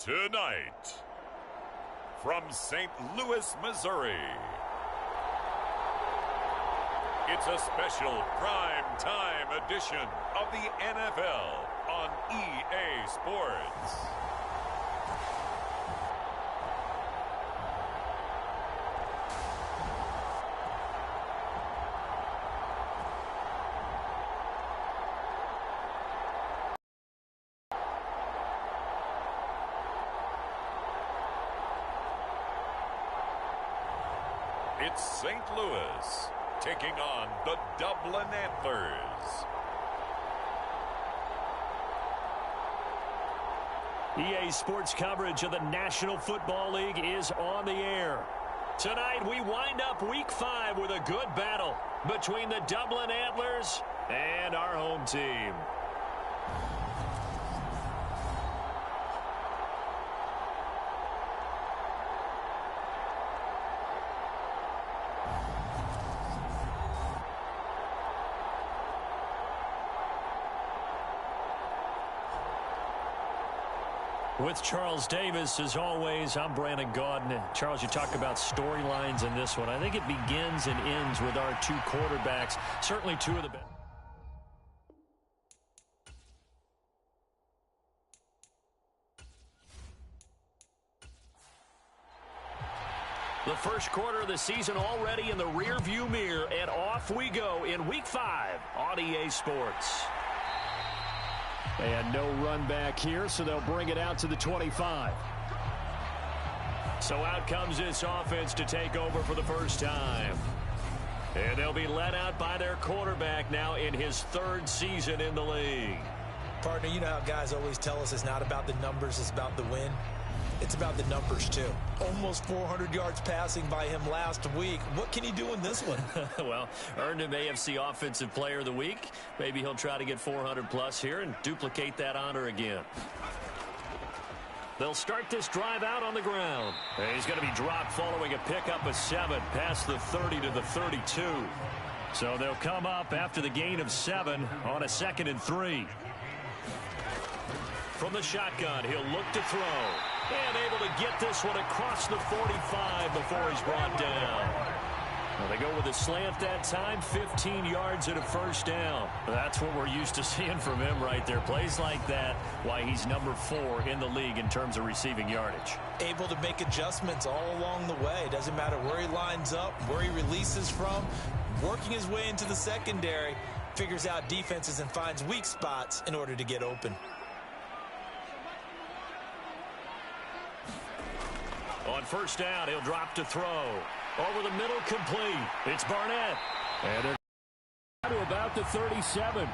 Tonight, from St. Louis, Missouri, it's a special prime time edition of the NFL on EA Sports. It's St. Louis taking on the Dublin Antlers. EA Sports coverage of the National Football League is on the air. Tonight we wind up Week 5 with a good battle between the Dublin Antlers and our home team. With Charles Davis, as always, I'm Brandon Gaudin. Charles, you talk about storylines in this one. I think it begins and ends with our two quarterbacks. Certainly two of the best. The first quarter of the season already in the rearview mirror, and off we go in Week 5 on EA Sports. And no run back here, so they'll bring it out to the 25. So out comes this offense to take over for the first time. And they'll be led out by their quarterback now in his third season in the league. Partner, you know how guys always tell us it's not about the numbers, it's about the win. It's about the numbers, too. Almost 400 yards passing by him last week. What can he do in this one? Well, earned him AFC Offensive Player of the Week. Maybe he'll try to get 400-plus here and duplicate that honor again. They'll start this drive out on the ground. And he's going to be dropped following a pickup of 7 past the 30 to the 32. So they'll come up after the gain of 7 on a 2nd and 3. From the shotgun, he'll look to throw. And able to get this one across the 45 before he's brought down. Well, they go with a slant that time, 15 yards and a first down. That's what we're used to seeing from him right there. Plays like that, why he's number 4 in the league in terms of receiving yardage. Able to make adjustments all along the way. Doesn't matter where he lines up, where he releases from. Working his way into the secondary, figures out defenses and finds weak spots in order to get open. On first down, he'll drop to throw. Over the middle, complete. It's Barnett. And they're to about the 37.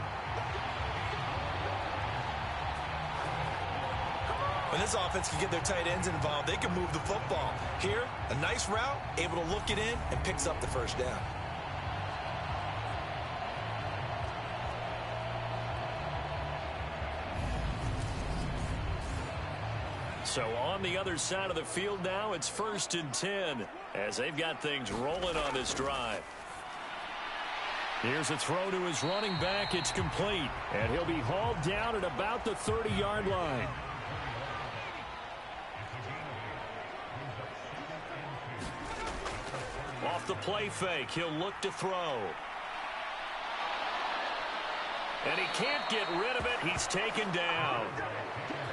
When this offense can get their tight ends involved, they can move the football. Here, a nice route, able to look it in, and picks up the first down. So on the other side of the field now, it's 1st and 10 as they've got things rolling on this drive. Here's a throw to his running back. It's complete, and he'll be hauled down at about the 30-yard line. Off the play fake, he'll look to throw. And he can't get rid of it. He's taken down.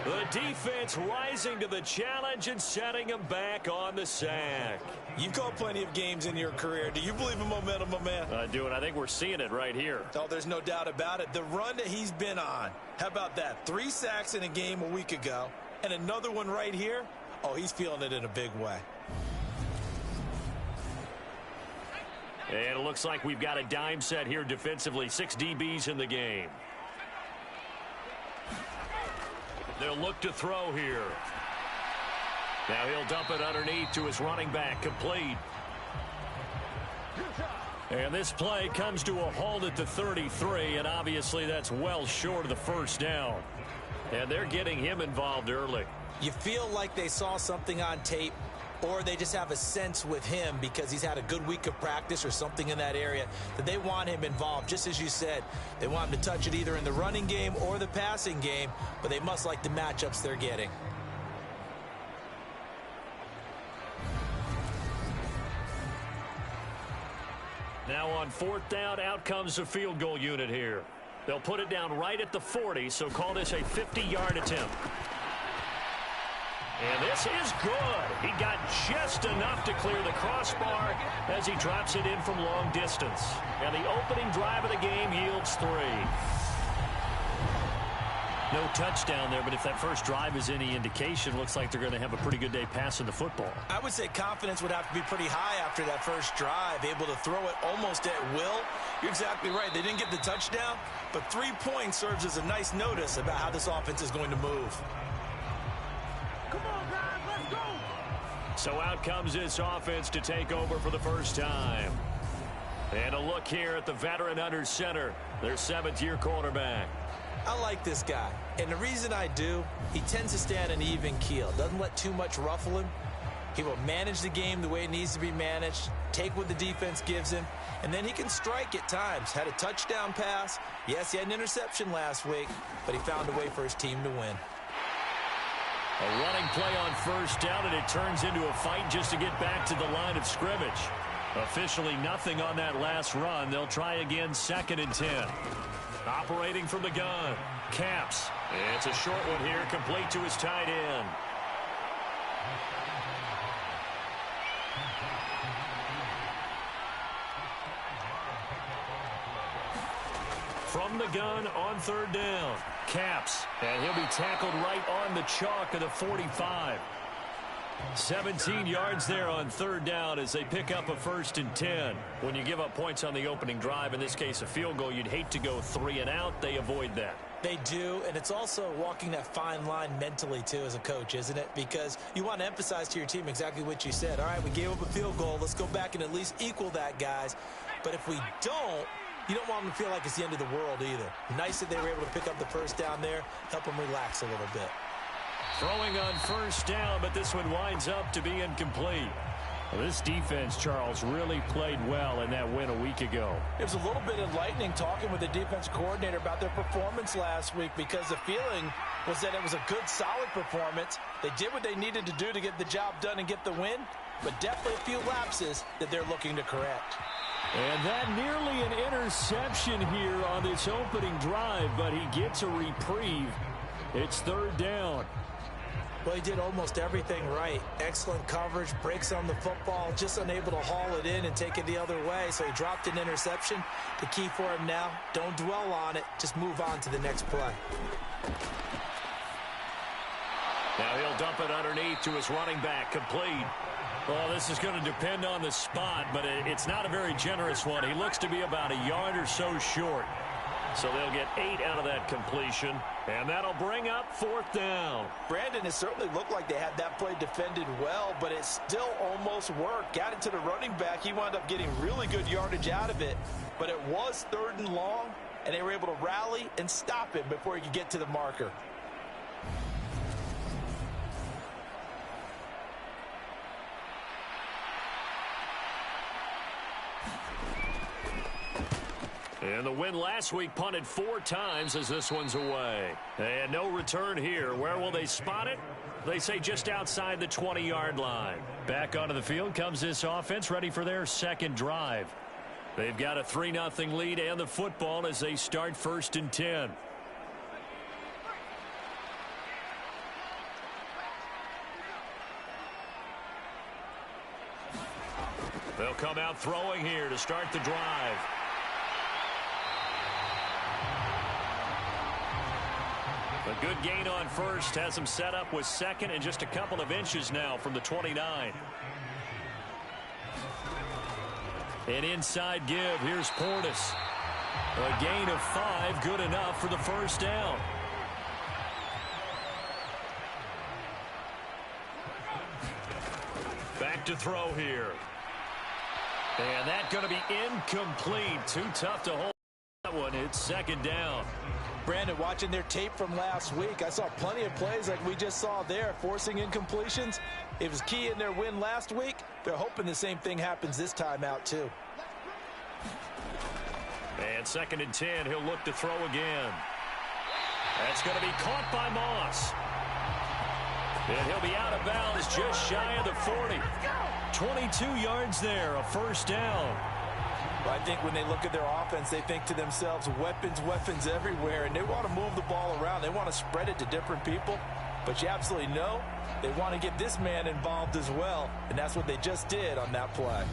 The defense rising to the challenge and setting him back on the sack. You've called plenty of games in your career. Do you believe in momentum, my man? I do, and I think we're seeing it right here. Oh, there's no doubt about it. The run that he's been on. How about that? 3 sacks in a game a week ago, and another one right here. Oh, he's feeling it in a big way. And it looks like we've got a dime set here defensively. 6 DBs in the game. They'll look to throw here. Now he'll dump it underneath to his running back, complete. And this play comes to a halt at the 33, and obviously that's well short of the first down. And they're getting him involved early. You feel like they saw something on tape, or they just have a sense with him because he's had a good week of practice or something in that area that they want him involved. Just as you said, they want him to touch it either in the running game or the passing game, but they must like the matchups they're getting. Now on 4th down, out comes the field goal unit here. They'll put it down right at the 40, so call this a 50-yard attempt. And this is good. He got just enough to clear the crossbar as he drops it in from long distance. And the opening drive of the game yields 3. No touchdown there, but if that first drive is any indication, looks like they're going to have a pretty good day passing the football. I would say confidence would have to be pretty high after that first drive, able to throw it almost at will. You're exactly right. They didn't get the touchdown, but 3 points serves as a nice notice about how this offense is going to move. Come on, guys, let's go. So out comes this offense to take over for the first time. And a look here at the veteran under center, their 7th-year quarterback. I like this guy, and the reason I do, he tends to stand an even keel, doesn't let too much ruffle him. He will manage the game the way it needs to be managed, take what the defense gives him, and then he can strike at times. Had a touchdown pass. Yes, he had an interception last week, but he found a way for his team to win. A running play on 1st down, and it turns into a fight just to get back to the line of scrimmage. Officially nothing on that last run. They'll try again 2nd and 10. Operating from the gun. Caps. It's a short one here, complete to his tight end. From the gun on 3rd down. Caps. And he'll be tackled right on the chalk of the 45. 17 yards there on 3rd down as they pick up a 1st and 10. When you give up points on the opening drive, in this case a field goal, you'd hate to go 3 and out. They avoid that. They do, and it's also walking that fine line mentally, too, as a coach, isn't it? Because you want to emphasize to your team exactly what you said. All right, we gave up a field goal. Let's go back and at least equal that, guys. But if we don't, you don't want them to feel like it's the end of the world either. Nice that they were able to pick up the 1st down there, help them relax a little bit. Throwing on 1st down, but this one winds up to be incomplete. Well, this defense, Charles, really played well in that win a week ago. It was a little bit enlightening talking with the defense coordinator about their performance last week, because the feeling was that it was a good, solid performance. They did what they needed to do to get the job done and get the win, but definitely a few lapses that they're looking to correct. And that nearly an interception here on this opening drive, but he gets a reprieve. It's 3rd down. Well, he did almost everything right. Excellent coverage, breaks on the football, just unable to haul it in and take it the other way. So he dropped an interception. The key for him now, don't dwell on it. Just move on to the next play. Now he'll dump it underneath to his running back, complete. Well, this is going to depend on the spot, but it's not a very generous one. He looks to be about a yard or so short. So they'll get 8 out of that completion, and that'll bring up 4th down. Brandon, it certainly looked like they had that play defended well, but it still almost worked. Got it to the running back. He wound up getting really good yardage out of it, but it was 3rd and long, and they were able to rally and stop him before he could get to the marker. And the win last week punted 4 times as this one's away. And no return here. Where will they spot it? They say just outside the 20-yard line. Back onto the field comes this offense, ready for their 2nd drive. They've got a 3-0 lead and the football as they start 1st and 10. They'll come out throwing here to start the drive. A good gain on 1st has him set up with 2nd and just a couple of inches now from the 29. An inside give. Here's Portis. A gain of 5, good enough for the 1st down. Back to throw here. And that's going to be incomplete. Too tough to hold that one. It's 2nd down. Brandon, watching their tape from last week, I saw plenty of plays like we just saw there, forcing incompletions. It was key in their win last week. They're hoping the same thing happens this time out, too. And 2nd and 10, he'll look to throw again. That's going to be caught by Moss. And he'll be out of bounds just shy of the 40. 22 yards there, a 1st down. Well, I think when they look at their offense, they think to themselves, weapons, weapons everywhere, and they want to move the ball around. They want to spread it to different people, but you absolutely know they want to get this man involved as well, and that's what they just did on that play.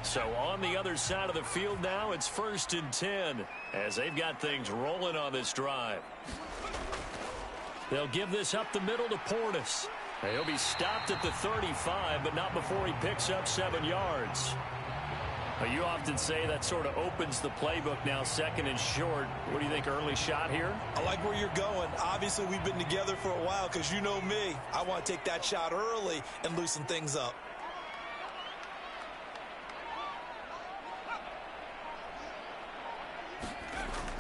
So on the other side of the field now, it's 1st and 10 as they've got things rolling on this drive. They'll give this up the middle to Portis. He'll be stopped at the 35, but not before he picks up 7 yards. You often say that sort of opens the playbook now, 2nd and short. What do you think, early shot here? I like where you're going. Obviously, we've been together for a while because you know me. I want to take that shot early and loosen things up.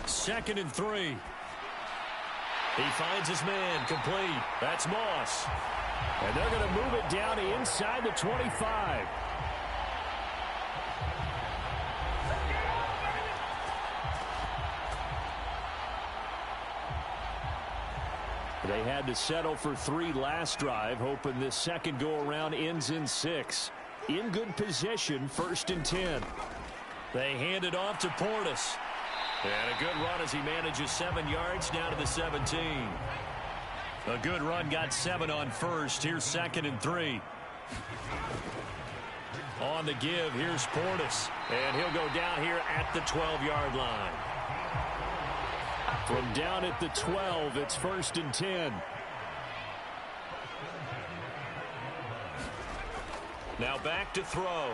Second and 3. He finds his man complete. That's Moss. And they're going to move it down inside the 25. They had to settle for 3 last drive, hoping this second go-around ends in 6. In good position, 1st and 10. They hand it off to Portis. And a good run as he manages 7 yards down to the 17. A good run, got 7 on first. Here's 2nd and 3. On the give, here's Portis. And he'll go down here at the 12-yard line. From down at the 12, it's 1st and 10. Now back to throw.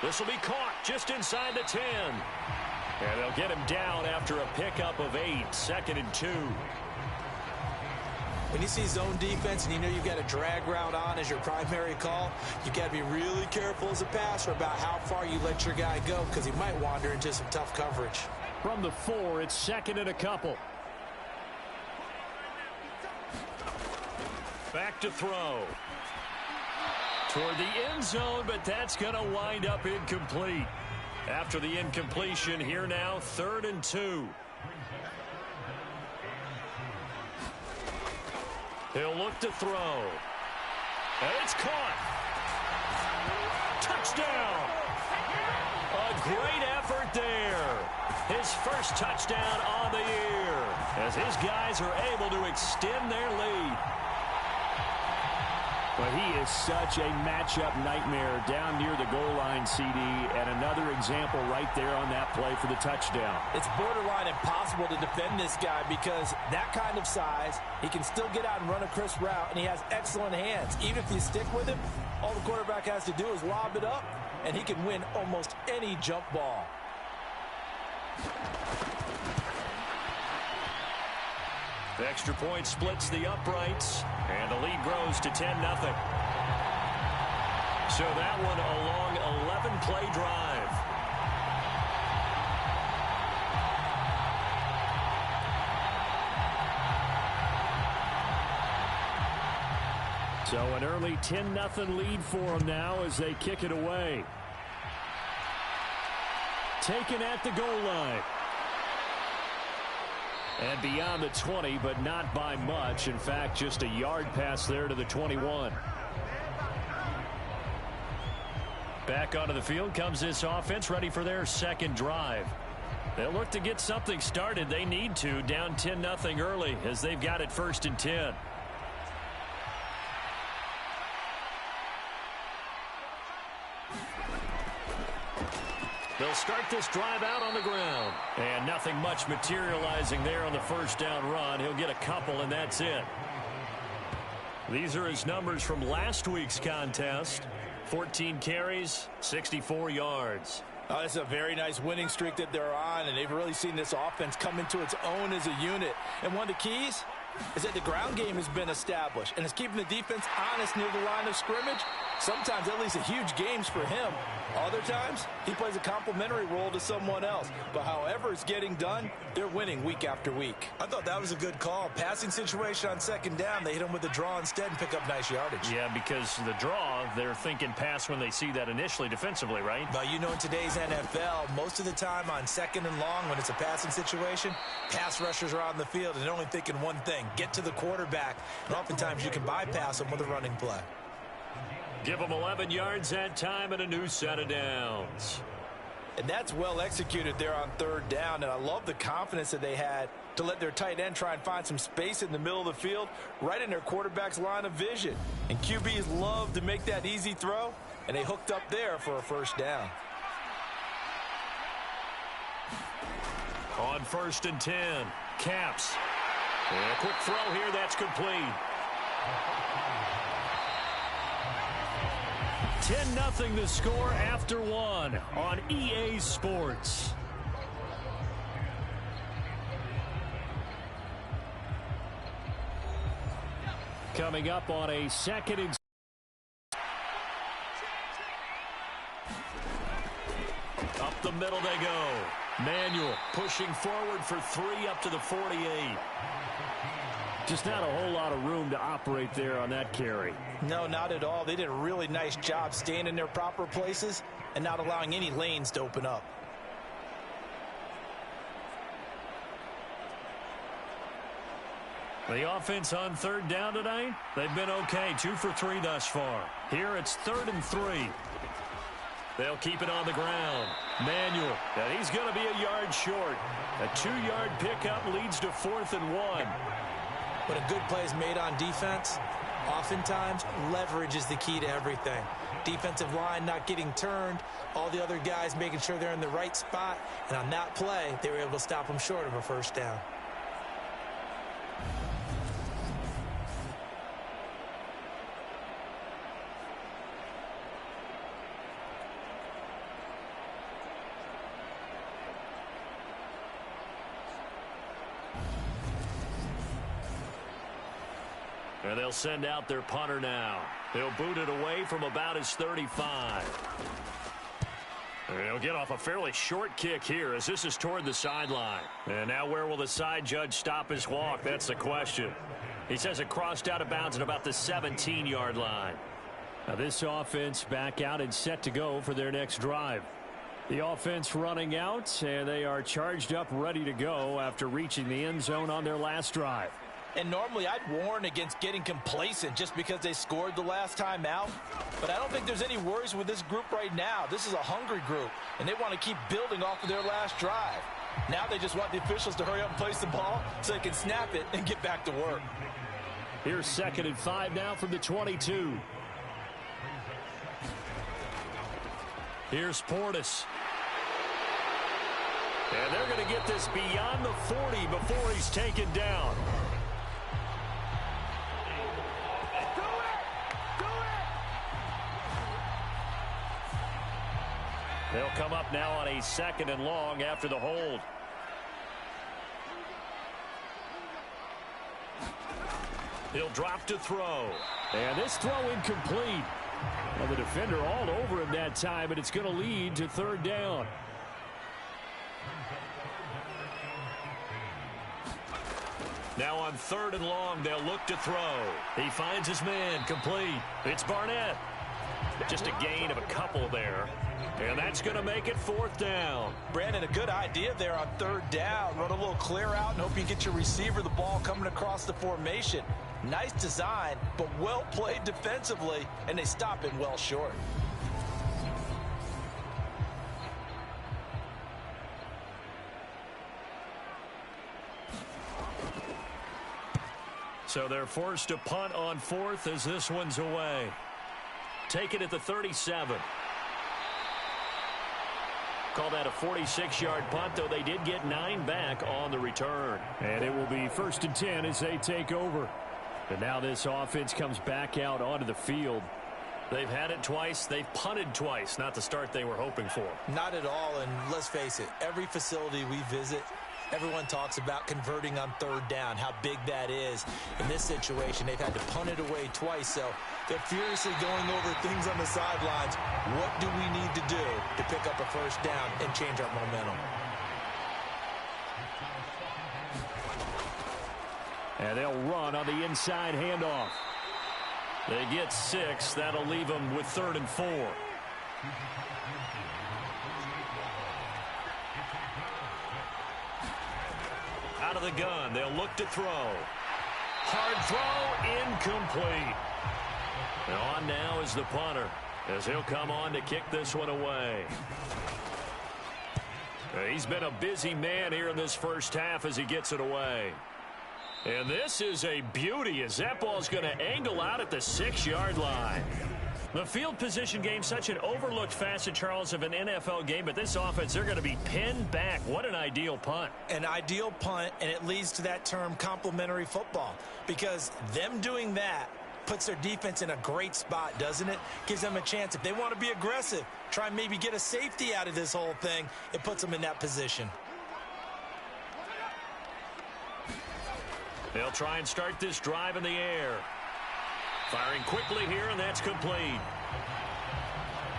This will be caught just inside the 10. And they'll get him down after a pickup of 8. 2nd and 2. When you see zone defense and you know you've got a drag route on as your primary call, you've got to be really careful as a passer about how far you let your guy go because he might wander into some tough coverage. From the 4, it's 2nd and a couple. Back to throw. Toward the end zone, but that's going to wind up incomplete. After the incompletion, here now, 3rd and 2. He'll look to throw. And it's caught. Touchdown. A great effort there. His first touchdown on the year as his guys are able to extend their lead. But he is such a matchup nightmare down near the goal line, CD, and another example right there on that play for the touchdown. It's borderline impossible to defend this guy because that kind of size, he can still get out and run a crisp route, and he has excellent hands. Even if you stick with him, all the quarterback has to do is lob it up, and he can win almost any jump ball. The extra point splits the uprights, and the lead grows to 10-0. So that one a long 11-play drive. So an early 10-0 lead for them now as they kick it away. Taken at the goal line. And beyond the 20, but not by much. In fact, just a yard pass there to the 21. Back onto the field comes this offense, ready for their second drive. They'll look to get something started. They need to, down 10-0 early as they've got it 1st and 10. They'll start this drive out on the ground. And nothing much materializing there on the first down run. He'll get a couple, and that's it. These are his numbers from last week's contest. 14 carries, 64 yards. It's a very nice winning streak that they're on, and they've really seen this offense come into its own as a unit. And one of the keys is that the ground game has been established, and it's keeping the defense honest near the line of scrimmage. Sometimes that leads to huge games for him. Other times, he plays a complementary role to someone else. But however it's getting done, they're winning week after week. I thought that was a good call. Passing situation on second down, they hit him with the draw instead and pick up nice yardage. Yeah, because the draw, they're thinking pass when they see that initially defensively, right? But you know, in today's NFL, most of the time on second and long, when it's a passing situation, pass rushers are on the field and they're only thinking one thing, get to the quarterback. And oftentimes you can bypass them with a running play. Give them 11 yards that time and a new set of downs. And that's well executed there on third down, and I love the confidence that they had to let their tight end try and find some space in the middle of the field, right in their quarterback's line of vision. And QBs love to make that easy throw, and they hooked up there for a first down. On 1st and 10, Caps. And a quick throw here, that's complete. 10-0 the score after one on EA Sports. Coming up on a 2nd and up the middle they go. Manuel pushing forward for 3 up to the 48. Just not a whole lot of room to operate there on that carry. No, not at all. They did a really nice job staying in their proper places and not allowing any lanes to open up. The offense on 3rd down tonight, they've been okay. 2 for 3 thus far. Here it's 3rd and 3. They'll keep it on the ground. Manuel, and he's going to be a yard short. A 2-yard pickup leads to 4th and 1. But a good play is made on defense. Oftentimes, leverage is the key to everything. Defensive line not getting turned, all the other guys making sure they're in the right spot. And on that play, they were able to stop them short of a first down. And they'll send out their punter now. They'll boot it away from about his 35. And he'll get off a fairly short kick here as this is toward the sideline. And now where will the side judge stop his walk? That's the question. He says it crossed out of bounds at about the 17-yard line. Now this offense back out and set to go for their next drive. The offense running out, and they are charged up ready to go after reaching the end zone on their last drive. And normally I'd warn against getting complacent just because they scored the last time out. But I don't think there's any worries with this group right now. This is a hungry group, and they want to keep building off of their last drive. Now they just want the officials to hurry up and place the ball so they can snap it and get back to work. Here's 2nd and 5 now from the 22. Here's Portis. And they're going to get this beyond the 40 before he's taken down. They'll come up now on a 2nd and long after the hold. He'll drop to throw. And this throw incomplete. Well, the defender all over him that time, and it's going to lead to 3rd down. Now on 3rd and long, they'll look to throw. He finds his man, complete. It's Barnett. Just a gain of a couple there. And that's going to make it 4th down. Brandon, a good idea there on 3rd down. Run a little clear out and hope you get your receiver the ball coming across the formation. Nice design, but well played defensively, and they stop him well short. So they're forced to punt on 4th as this one's away. Take it at the 37. Call that a 46-yard punt, though they did get 9 back on the return. And it will be 1st and 10 as they take over. And now this offense comes back out onto the field. They've had it twice. They've punted twice. Not the start they were hoping for. Not at all, and let's face it, every facility we visit, everyone talks about converting on 3rd down, how big that is. In this situation, they've had to punt it away twice, so they're furiously going over things on the sidelines. What do we need to do to pick up a first down and change our momentum? And they'll run on the inside handoff. They get 6. That'll leave them with 3rd and 4. Out of the gun, they'll look to throw. Hard throw, incomplete. And on now is the punter, as he'll come on to kick this one away. He's been a busy man here in this first half as he gets it away. And this is a beauty as that ball's going to angle out at the 6-yard line. The field position game, such an overlooked facet, Charles, of an NFL game, but this offense, they're going to be pinned back. What an ideal punt. An ideal punt, and it leads to that term complementary football, because them doing that puts their defense in a great spot, doesn't it? Gives them a chance. If they want to be aggressive, try and maybe get a safety out of this whole thing, it puts them in that position. They'll try and start this drive in the air. Firing quickly here, and that's complete.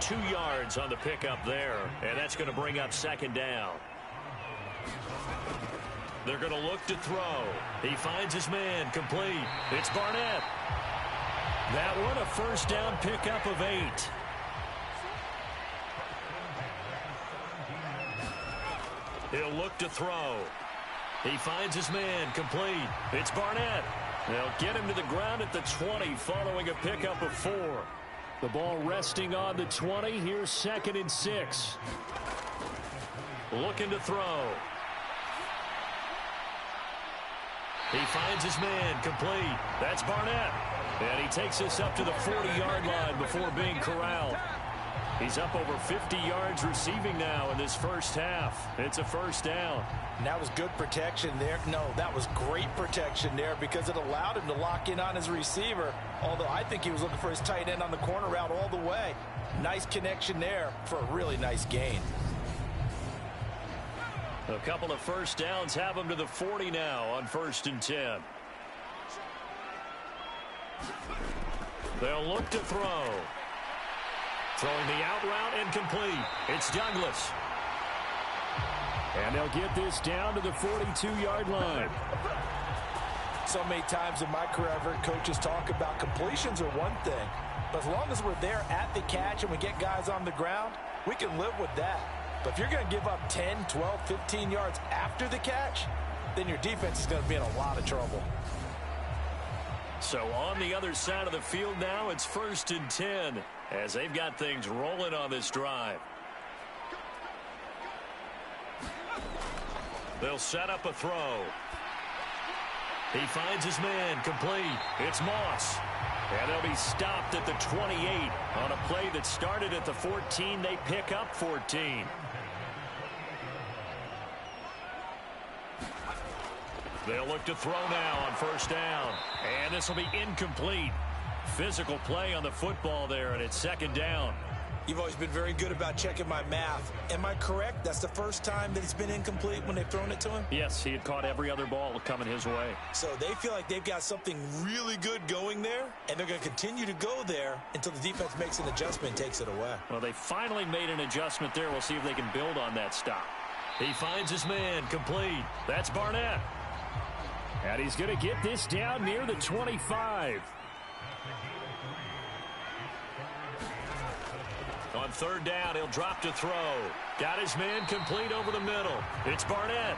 2 yards on the pickup there, and that's going to bring up second down. They're going to look to throw. He finds his man, complete. It's Barnett. That one a first down pickup of 8. He'll look to throw. He finds his man, complete. It's Barnett. They'll get him to the ground at the 20 following a pickup of 4. The ball resting on the 20. Here's 2nd and 6. Looking to throw. He finds his man, complete. That's Barnett. And he takes us up to the 40-yard line before being corralled. He's up over 50 yards receiving now in this first half. It's a first down. And that was good protection there. No, that was great protection there because it allowed him to lock in on his receiver, although I think he was looking for his tight end on the corner route all the way. Nice connection there for a really nice gain. A couple of first downs have him to the 40 now on 1st and 10. They'll look to throw. Throwing the out route and complete. It's Douglas. And they'll get this down to the 42-yard line. So many times in my career, I've heard coaches talk about completions are one thing. But as long as we're there at the catch and we get guys on the ground, we can live with that. But if you're going to give up 10, 12, 15 yards after the catch, then your defense is going to be in a lot of trouble. So on the other side of the field now, it's 1st and 10 as they've got things rolling on this drive. They'll set up a throw. He finds his man, complete. It's Moss. And they'll be stopped at the 28 on a play that started at the 14. They pick up 14. They'll look to throw now on 1st down. And this will be incomplete. Physical play on the football there, and it's 2nd down. You've always been very good about checking my math. Am I correct? That's the first time that it's been incomplete when they've thrown it to him? Yes, he had caught every other ball coming his way. So they feel like they've got something really good going there, and they're going to continue to go there until the defense makes an adjustment and takes it away. Well, they finally made an adjustment there. We'll see if they can build on that stop. He finds his man, complete. That's Barnett. And he's going to get this down near the 25. On 3rd down, he'll drop to throw. Got his man complete over the middle. It's Barnett.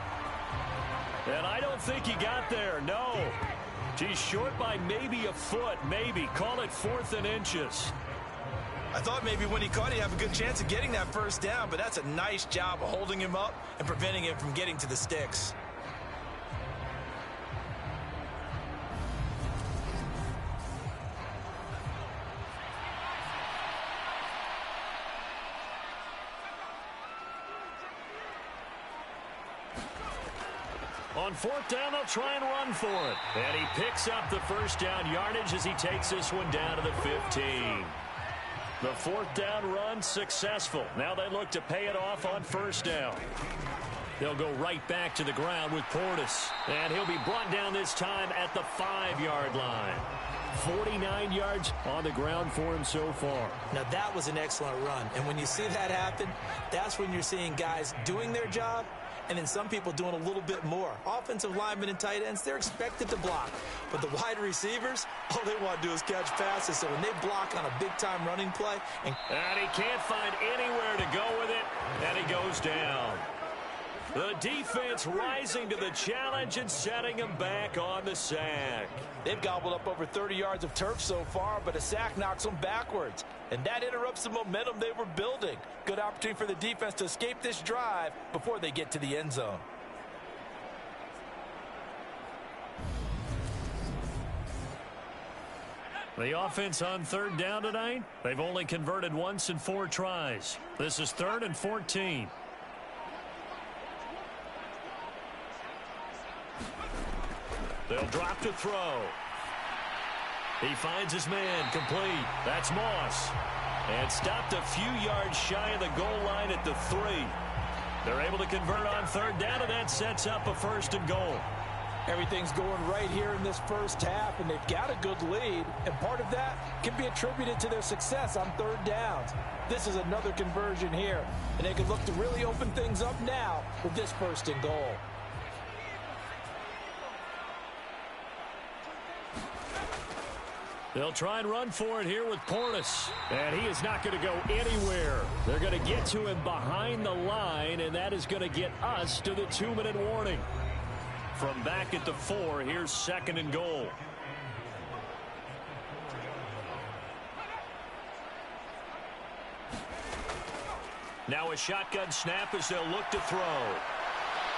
And I don't think he got there, no. He's short by maybe a foot, maybe. Call it 4th and inches. I thought maybe when he caught it, he'd have a good chance of getting that first down, but that's a nice job of holding him up and preventing him from getting to the sticks. On 4th down, they'll try and run for it. And he picks up the first down yardage as he takes this one down to the 15. The 4th down run successful. Now they look to pay it off on 1st down. They'll go right back to the ground with Portis. And he'll be brought down this time at the 5-yard line. 49 yards on the ground for him so far. Now that was an excellent run. And when you see that happen, that's when you're seeing guys doing their job and then some people doing a little bit more. Offensive linemen and tight ends, they're expected to block. But the wide receivers, all they want to do is catch passes. So when they block on a big-time running play. And he can't find anywhere to go with it, and he goes down. The defense rising to the challenge and setting them back on the sack. They've gobbled up over 30 yards of turf so far, but a sack knocks them backwards. And that interrupts the momentum they were building. Good opportunity for the defense to escape this drive before they get to the end zone. The offense on third down tonight, they've only converted once in 4 tries. This is 3rd and 14. They'll drop to throw. He finds his man, complete. That's Moss. And stopped a few yards shy of the goal line at the 3. They're able to convert on third down, and that sets up a 1st and goal. Everything's going right here in this first half, and they've got a good lead, and part of that can be attributed to their success on third downs. This is another conversion here, and they can look to really open things up now with this 1st and goal. They'll try and run for it here with Portis. And he is not going to go anywhere. They're going to get to him behind the line, and that is going to get us to the 2-minute warning. From back at the 4, here's 2nd and goal. Now a shotgun snap as they'll look to throw.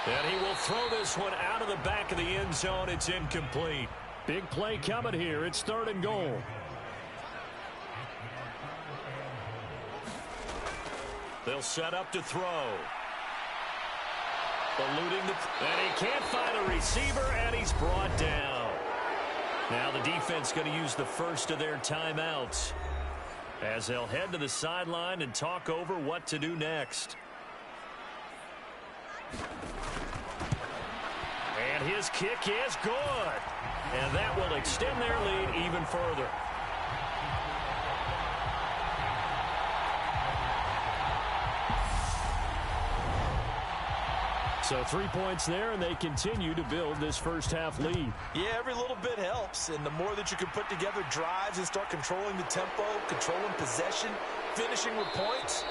And he will throw this one out of the back of the end zone. It's incomplete. Big play coming here. It's 3rd and goal. They'll set up to throw. Eluding and he can't find a receiver, and he's brought down. Now the defense going to use the first of their timeouts as they'll head to the sideline and talk over what to do next. And his kick is good. And that will extend their lead even further. So 3 points there, and they continue to build this first half lead. Yeah, every little bit helps, and the more that you can put together drives and start controlling the tempo, controlling possession, finishing with points,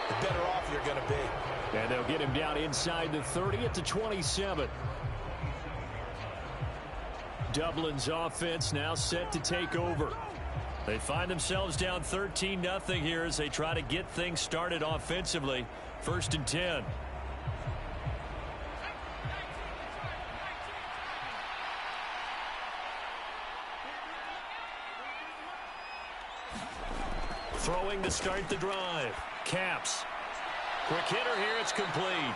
the better off you're going to be. And they'll get him down inside the 30 at the 27. Dublin's offense now set to take over. They find themselves down 13-0 here as they try to get things started offensively. 1st and 10. Throwing to start the drive. Caps. Quick hitter here. It's complete.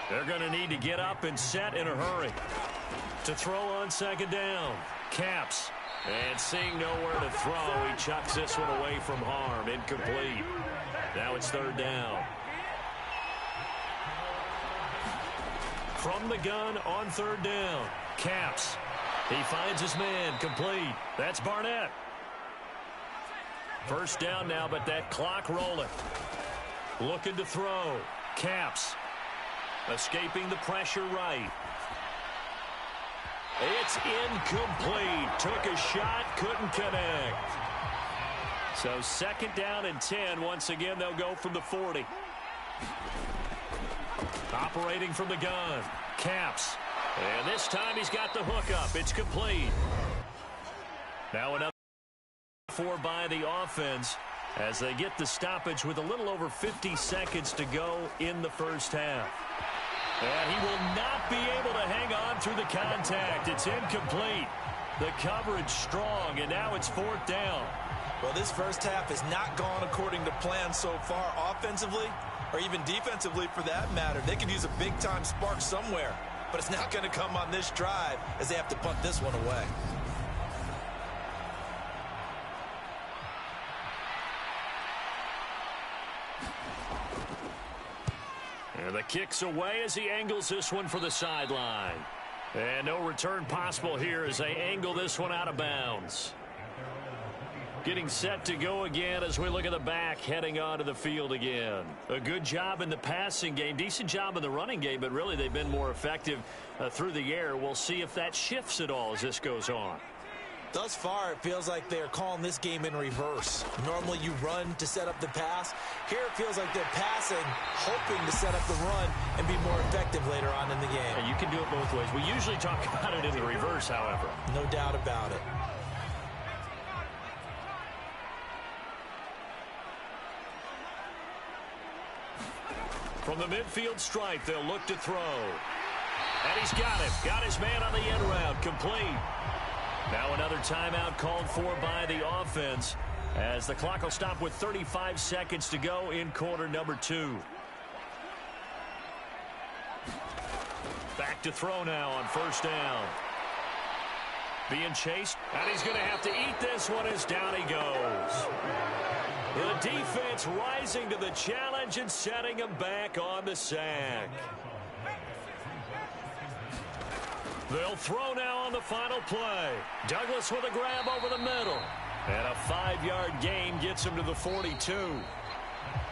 They're going to need to get up and set in a hurry. To throw on 2nd down. Caps. And seeing nowhere to throw, he chucks this one away from harm. Incomplete. Now it's 3rd down. From the gun on 3rd down. Caps. He finds his man. Complete. That's Barnett. 1st down now, but that clock rolling. Looking to throw. Caps. Escaping the pressure right. It's incomplete. Took a shot, couldn't connect. So 2nd down and 10. Once again, they'll go from the 40. Operating from the gun. Caps. And this time he's got the hook up. It's complete. Now another 4 by the offense as they get the stoppage with a little over 50 seconds to go in the first half. And he will not be able to hang on through the contact. It's incomplete. The coverage strong, and now it's 4th down. Well, this first half has not gone according to plan so far offensively or even defensively for that matter. They could use a big-time spark somewhere, but it's not going to come on this drive as they have to punt this one away. And the kick's away as he angles this one for the sideline. And no return possible here as they angle this one out of bounds. Getting set to go again as we look at the back heading onto the field again. A good job in the passing game, decent job in the running game, but really they've been more effective through the air. We'll see if that shifts at all as this goes on. Thus far, it feels like they're calling this game in reverse. Normally, you run to set up the pass. Here, it feels like they're passing, hoping to set up the run and be more effective later on in the game. And you can do it both ways. We usually talk about it in the reverse, however. No doubt about it. From the midfield stripe, they'll look to throw. And he's got it. Got his man on the end route. Complete. Now another timeout called for by the offense as the clock will stop with 35 seconds to go in quarter number 2. Back to throw now on first down. Being chased, and he's going to have to eat this one as down he goes. The defense rising to the challenge and setting him back on the sack. They'll throw now on the final play. Douglas with a grab over the middle. And a 5-yard gain gets him to the 42.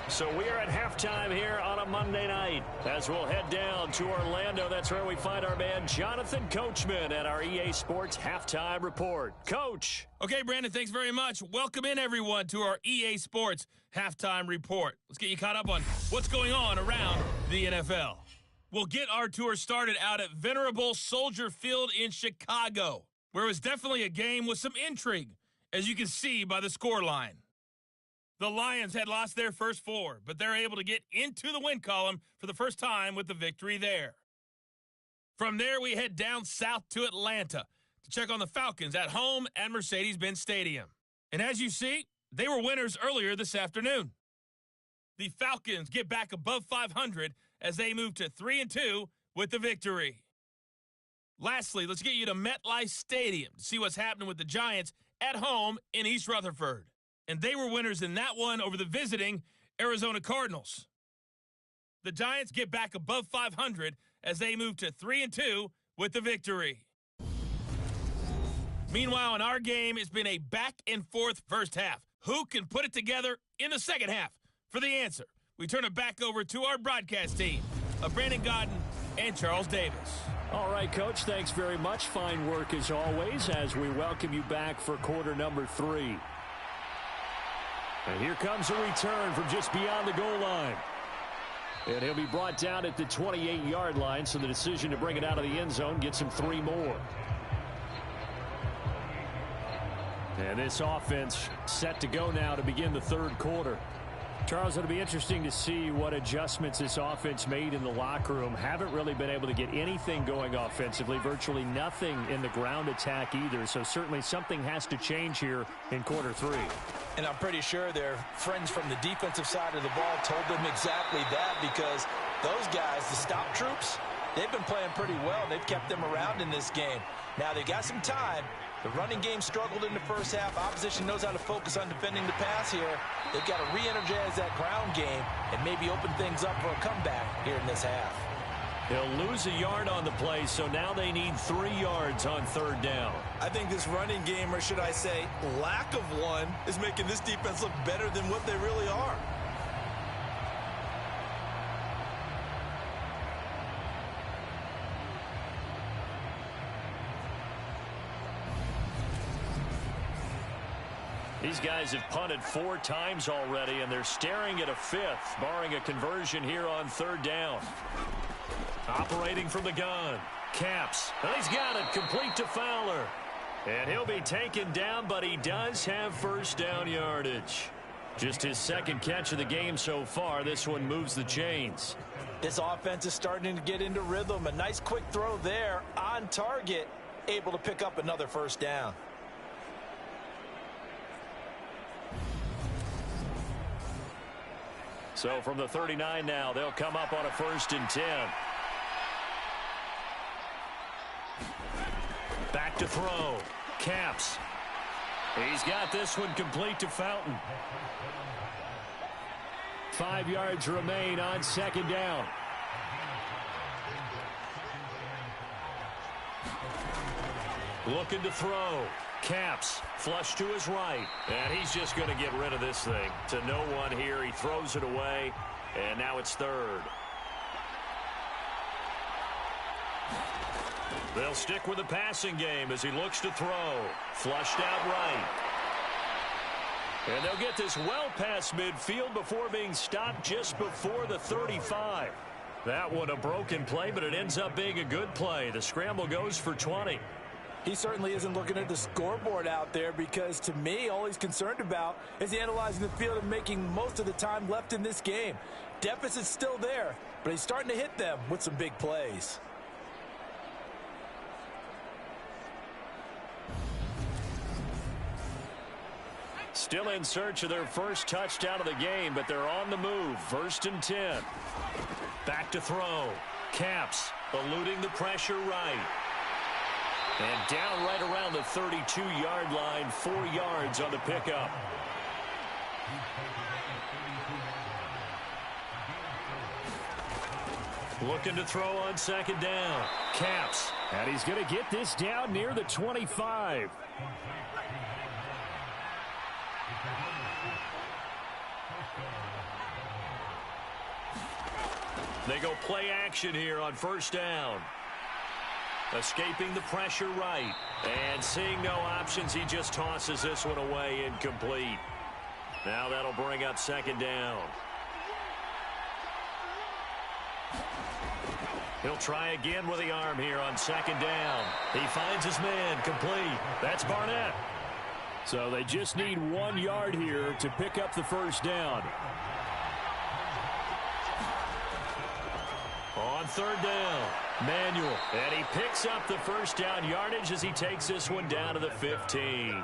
So we are at halftime here on a Monday night as we'll head down to Orlando. That's where we find our man Jonathan Coachman at our EA Sports Halftime Report. Coach. Okay, Brandon, thanks very much. Welcome in, everyone, to our EA Sports Halftime Report. Let's get you caught up on what's going on around the NFL. We'll get our tour started out at Venerable Soldier Field in Chicago, where it was definitely a game with some intrigue, as you can see by the scoreline. The Lions had lost their first 4, but they're able to get into the win column for the first time with the victory there. From there, we head down south to Atlanta to check on the Falcons at home at Mercedes-Benz Stadium. And as you see, they were winners earlier this afternoon. The Falcons get back above 500 as they move to 3-2 with the victory. Lastly, let's get you to MetLife Stadium to see what's happening with the Giants at home in East Rutherford. And they were winners in that one over the visiting Arizona Cardinals. The Giants get back above 500 as they move to 3-2 with the victory. Meanwhile, in our game, it's been a back-and-forth first half. Who can put it together in the second half? For the answer, we turn it back over to our broadcast team of Brandon Godden and Charles Davis. All right, Coach, thanks very much. Fine work as always as we welcome you back for quarter number 3. And here comes a return from just beyond the goal line. And he'll be brought down at the 28-yard line, so the decision to bring it out of the end zone gets him 3 more. And this offense set to go now to begin the third quarter. Charles, it'll be interesting to see what adjustments this offense made in the locker room. Haven't really been able to get anything going offensively, virtually nothing in the ground attack either. So certainly something has to change here in quarter 3. And I'm pretty sure their friends from the defensive side of the ball told them exactly that, because those guys, the stop troops, they've been playing pretty well. They've kept them around in this game. Now they've got some time. The running game struggled in the first half. Opposition knows how to focus on defending the pass here. They've got to re-energize that ground game and maybe open things up for a comeback here in this half. They'll lose a yard on the play, so now they need 3 yards on third down. I think this running game, or should I say lack of one, is making this defense look better than what they really are. These guys have punted 4 times already, and they're staring at a 5th, barring a conversion here on third down. Operating from the gun. Caps. And he's got it. Complete to Fowler. And he'll be taken down, but he does have first down yardage. Just his second catch of the game so far. This one moves the chains. This offense is starting to get into rhythm. A nice quick throw there on target. Able to pick up another first down. So from the 39 now, they'll come up on a 1st and 10. Back to throw. Caps. He's got this one complete to Fountain. 5 yards remain on second down. Looking to throw. Caps. Flush to his right. And he's just going to get rid of this thing. To no one here. He throws it away. And now it's third. They'll stick with the passing game as he looks to throw. Flushed out right. And they'll get this well past midfield before being stopped just before the 35. That one a broken play, but it ends up being a good play. The scramble goes for 20. He certainly isn't looking at the scoreboard out there because, to me, all he's concerned about is analyzing the field and making most of the time left in this game. Deficit's still there, but he's starting to hit them with some big plays. Still in search of their first touchdown of the game, but they're on the move. 1st and 10. Back to throw. Caps eluding the pressure right. And down right around the 32-yard line, 4 yards on the pickup. Looking to throw on 2nd down. Caps. And he's going to get this down near the 25. They go play action here on 1st down. Escaping the pressure right. And seeing no options, he just tosses this one away, incomplete. Now that'll bring up 2nd down. He'll try again with the arm here on 2nd down. He finds his man, complete. That's Barnett. So they just need 1 yard here to pick up the 1st down. On 3rd down, Manuel. And he picks up the 1st down yardage as he takes this one down to the 15.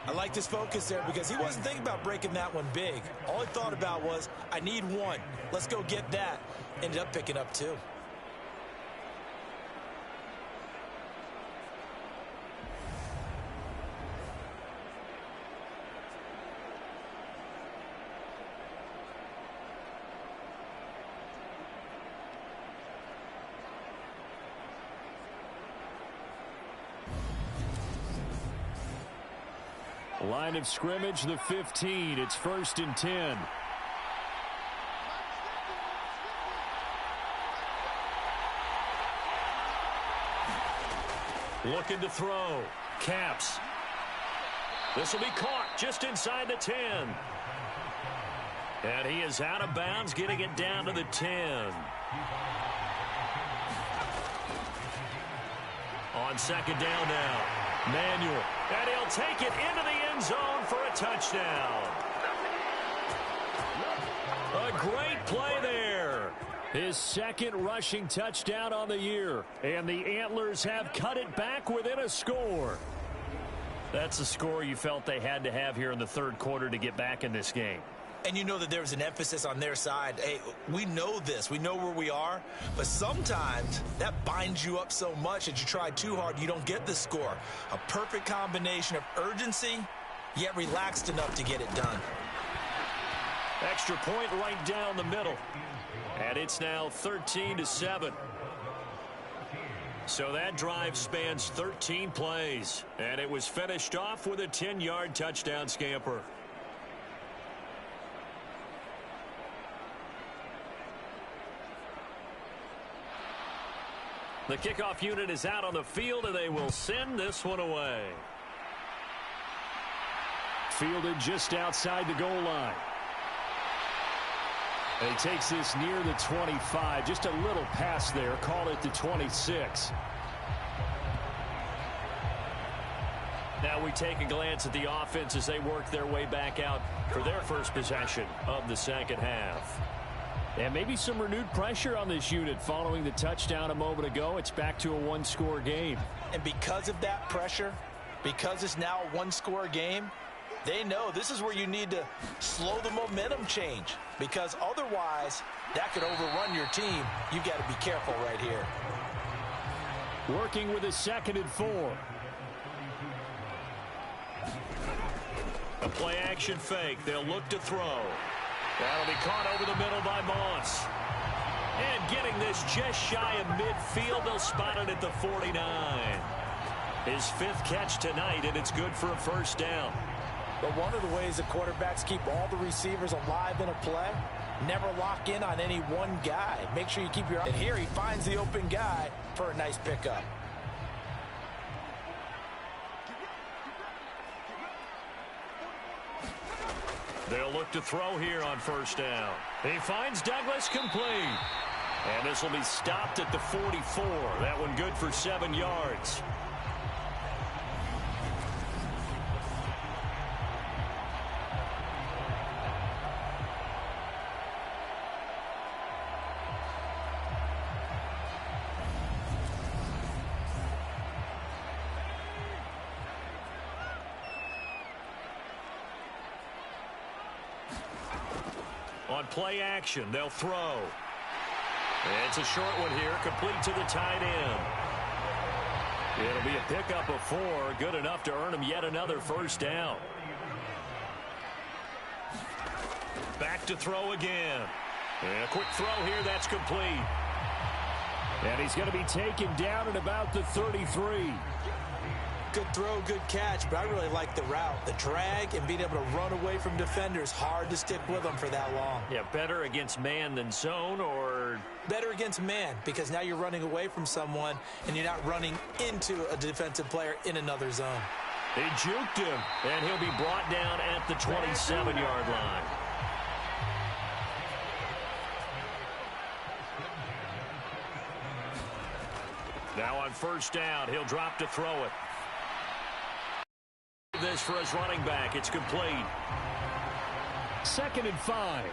I like his focus there because he wasn't thinking about breaking that one big. All he thought about was, I need 1. Let's go get that. Ended up picking up 2. Line of scrimmage, the 15. It's 1st and 10. Looking to throw. Caps. This will be caught just inside the 10. And he is out of bounds, getting it down to the 10. On 2nd down now. Manuel. And he'll take it into the end zone for a touchdown. A great play there. His 2nd rushing touchdown on the year. And the Antlers have cut it back within a score. That's the score you felt they had to have here in the 3rd quarter to get back in this game. And you know that there was an emphasis on their side. Hey, we know this. We know where we are. But sometimes that binds you up so much that you try too hard, you don't get the score. A perfect combination of urgency, yet relaxed enough to get it done. Extra point right down the middle. And it's now 13-7. So that drive spans 13 plays. And it was finished off with a 10-yard touchdown scamper. The kickoff unit is out on the field, and they will send this one away. Fielded just outside the goal line. And he takes this near the 25. Just a little pass there. Call it the 26. Now we take a glance at the offense as they work their way back out for their first possession of the 2nd half. And maybe some renewed pressure on this unit following the touchdown a moment ago. It's back to a 1-score game. And because of that pressure, because it's now a 1-score game, they know this is where you need to slow the momentum change, because otherwise that could overrun your team. You've got to be careful right here. Working with a 2nd and 4. A play action fake. They'll look to throw. That'll be caught over the middle by Moss. And getting this just shy of midfield, they'll spot it at the 49. His 5th catch tonight, and it's good for a 1st down. But one of the ways the quarterbacks keep all the receivers alive in a play Never lock in on any one guy. Make sure you keep your eye. And here he finds the open guy for a nice pickup. They'll look to throw here on first down. He finds Douglas complete. And this will be stopped at the 44. That one good for 7 yards. On play action, they'll throw. And it's a short one here, complete to the tight end. It'll be a pickup of 4, good enough to earn him yet another first down. Back to throw again. And a quick throw here, that's complete. And he's going to be taken down at about the 33. Good throw, good catch, but I really like the route. The drag and being able to run away from defenders, hard to stick with them for that long. Yeah, better against man than zone, or? Better against man, because now you're running away from someone and you're not running into a defensive player in another zone. They juked him, and he'll be brought down at the 27-yard line. Now on first down, he'll drop to throw it. This for his running back. It's complete. 2nd and 5.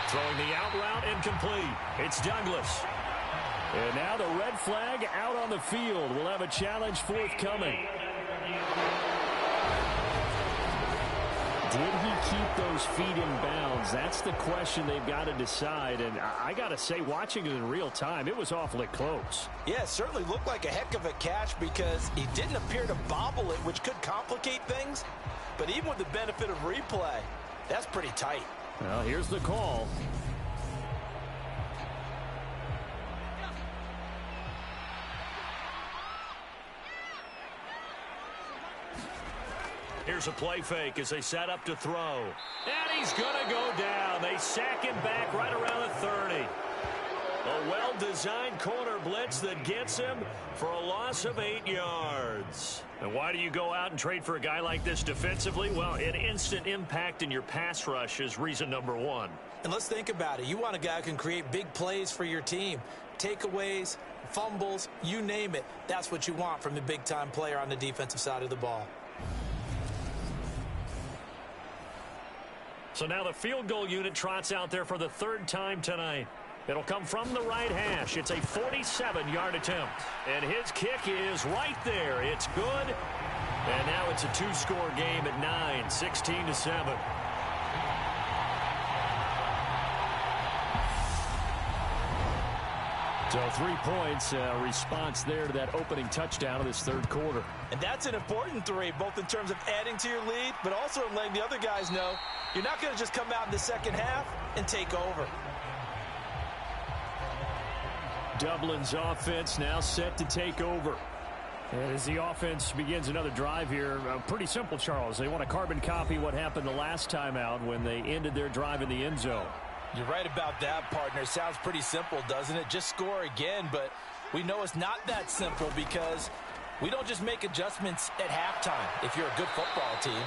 Throwing the out route, incomplete. It's Douglas. And now the red flag out on the field. We'll have a challenge forthcoming. Did he keep those feet in bounds? That's the question they've got to decide. And I got to say, watching it in real time, it was awfully close. Yeah, it certainly looked like a heck of a catch because he didn't appear to bobble it, which could complicate things. But even with the benefit of replay, that's pretty tight. Well, here's the call. Here's a play fake as they set up to throw. And he's going to go down. They sack him back right around the 30. A well-designed corner blitz that gets him for a loss of 8 yards. And why do you go out and trade for a guy like this defensively? Well, an instant impact in your pass rush is reason number 1. And let's think about it. You want a guy who can create big plays for your team. Takeaways, fumbles, you name it. That's what you want from a big-time player on the defensive side of the ball. So now the field goal unit trots out there for the 3rd time tonight. It'll come from the right hash. It's a 47-yard attempt. And his kick is right there. It's good. And now it's a 2-score game at 9, 16-7. So 3 points, response there to that opening touchdown of this 3rd quarter. And that's an important 3, both in terms of adding to your lead, but also in letting the other guys know you're not going to just come out in the second half and take over. Dublin's offense now set to take over. And as the offense begins another drive here, pretty simple, Charles. They want to carbon copy what happened the last time out when they ended their drive in the end zone. You're right about that, partner. Sounds pretty simple, doesn't it? Just score again, but we know it's not that simple because we don't just make adjustments at halftime if you're a good football team.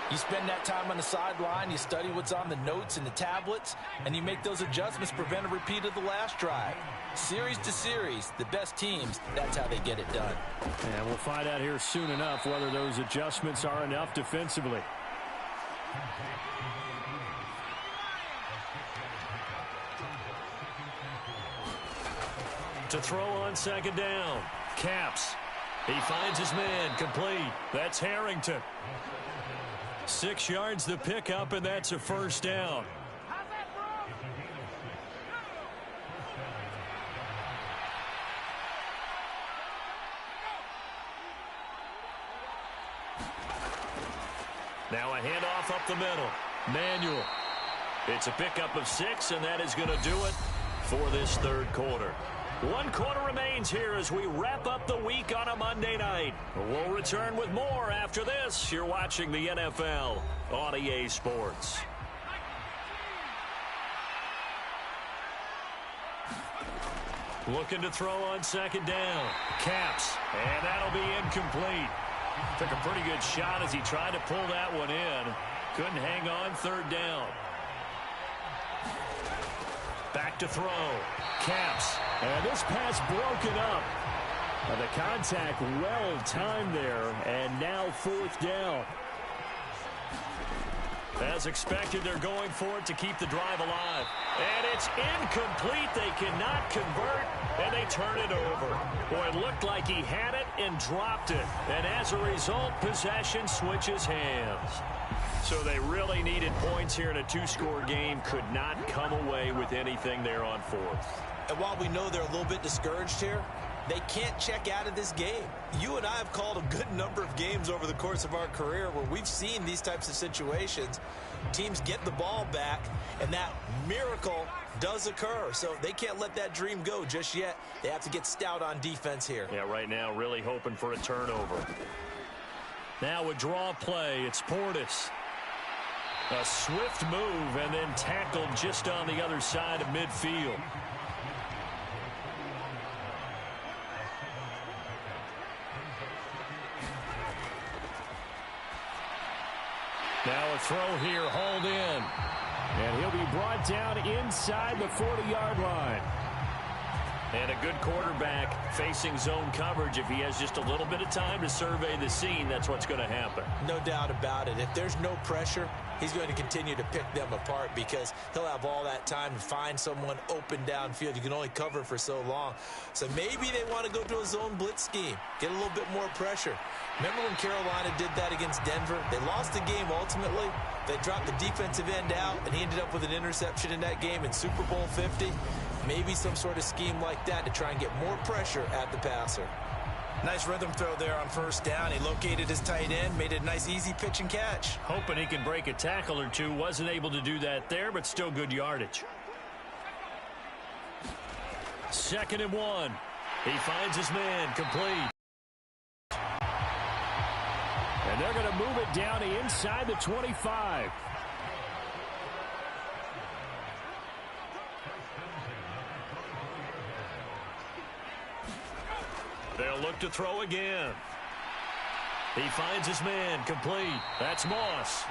You spend that time on the sideline, you study what's on the notes and the tablets, and you make those adjustments, prevent a repeat of the last drive. Series to series, the best teams, that's how they get it done. And we'll find out here soon enough whether those adjustments are enough defensively. To throw on 2nd down. Caps. He finds his man complete. That's Harrington. 6 yards the pickup, and that's a 1st down. Now a handoff up the middle. Manuel. It's a pickup of 6, and that is going to do it for this 3rd quarter. 1 quarter remains here as we wrap up the week on a Monday night. We'll return with more after this. You're watching the NFL on EA Sports. Looking to throw on second down. Caps, and that'll be incomplete. Took a pretty good shot as he tried to pull that one in. Couldn't hang on third down. Back to throw. Caps. And this pass broken up. The contact well timed there, and now fourth down. As expected, they're going for it to keep the drive alive. And it's incomplete. They cannot convert, and they turn it over. Boy, it looked like he had it and dropped it. And as a result, possession switches hands. So they really needed points here in a 2-score game. Could not come away with anything there on fourth. And while we know they're a little bit discouraged here, they can't check out of this game. You and I have called a good number of games over the course of our career where we've seen these types of situations. Teams get the ball back, and that miracle does occur. So they can't let that dream go just yet. They have to get stout on defense here. Yeah, right now really hoping for a turnover. Now a draw play. It's Portis. A swift move and then tackled just on the other side of midfield. Now a throw here, hauled in. And he'll be brought down inside the 40-yard line. And a good quarterback facing zone coverage. If he has just a little bit of time to survey the scene, that's what's going to happen. No doubt about it. If there's no pressure, he's going to continue to pick them apart because he'll have all that time to find someone open downfield. You can only cover for so long. So maybe they want to go to a zone blitz scheme, get a little bit more pressure. Remember when Carolina did that against Denver? They lost the game ultimately. They dropped the defensive end out, and he ended up with an interception in that game in Super Bowl 50. Maybe some sort of scheme like that to try and get more pressure at the passer. Nice rhythm throw there on first down. He located his tight end, made it a nice easy pitch and catch. Hoping he can break a tackle or two. Wasn't able to do that there, but still good yardage. 2nd and 1. He finds his man, complete. And they're going to move it down to inside the 25. They'll look to throw again. He finds his man, complete. That's Moss.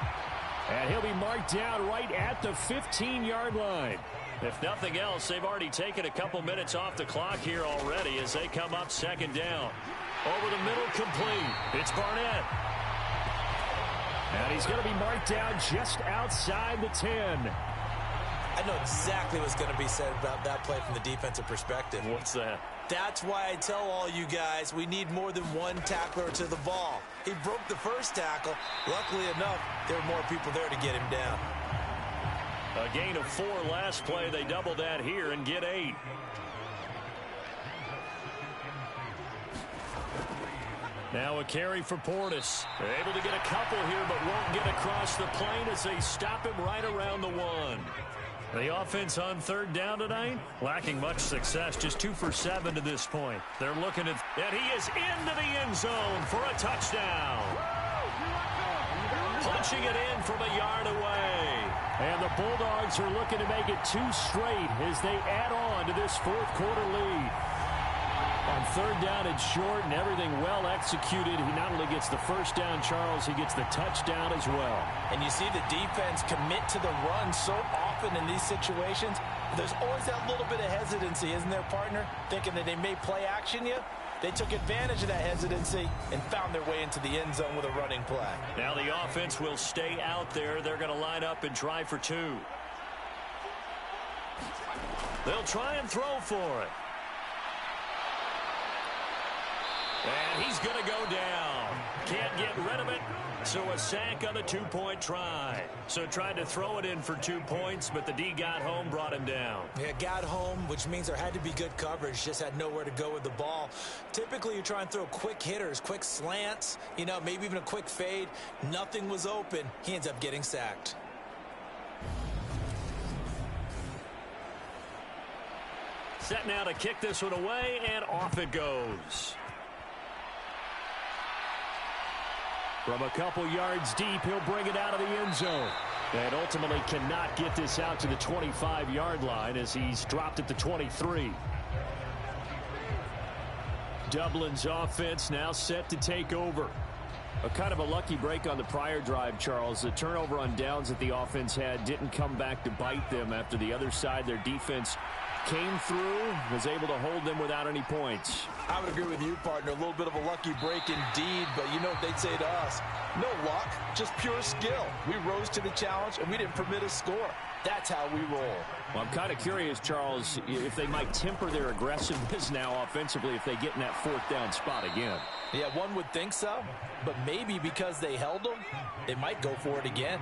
And he'll be marked down right at the 15-yard line. If nothing else, they've already taken a couple minutes off the clock here already as they come up 2nd down. Over the middle, complete. It's Barnett. And he's going to be marked down just outside the 10. I know exactly what's going to be said about that play from the defensive perspective. What's that? That's why I tell all you guys we need more than one tackler to the ball. He broke the first tackle. Luckily enough, there were more people there to get him down. A gain of 4 last play. They double that here and get 8. Now a carry for Portis. They're able to get a couple here, but won't get across the plane as they stop him right around the 1. The offense on 3rd down tonight, lacking much success, just 2 for 7 to this point. They're looking at, and he is into the end zone for a touchdown. Punching it in from a yard away. And the Bulldogs are looking to make it 2 straight as they add on to this 4th quarter lead. On 3rd down and short and everything well executed, he not only gets the first down, Charles, he gets the touchdown as well. And you see the defense commit to the run so often in these situations. There's always that little bit of hesitancy, isn't there, partner? Thinking that they may play action you. They took advantage of that hesitancy and found their way into the end zone with a running play. Now the offense will stay out there. They're going to line up and try for 2. They'll try and throw for it. And he's going to go down. Can't get rid of it. So a sack on the 2-point try. So tried to throw it in for 2 points, but the D got home, brought him down. Yeah, got home, which means there had to be good coverage. Just had nowhere to go with the ball. Typically, you try and throw quick hitters, quick slants, you know, maybe even a quick fade. Nothing was open. He ends up getting sacked. Set now to kick this one away, and off it goes. From a couple yards deep, he'll bring it out of the end zone. And ultimately cannot get this out to the 25-yard line as he's dropped at the 23. Dublin's offense now set to take over. A kind of a lucky break on the prior drive, Charles. The turnover on downs that the offense had didn't come back to bite them after the other side. Their defense came through, was able to hold them without any points. I would agree with you, partner. A little bit of a lucky break indeed, but you know what they'd say to us? No luck, just pure skill. We rose to the challenge, and we didn't permit a score. That's how we roll. Well, I'm kind of curious, Charles, if they might temper their aggressiveness now offensively if they get in that fourth down spot again. Yeah, one would think so, but maybe because they held them, they might go for it again.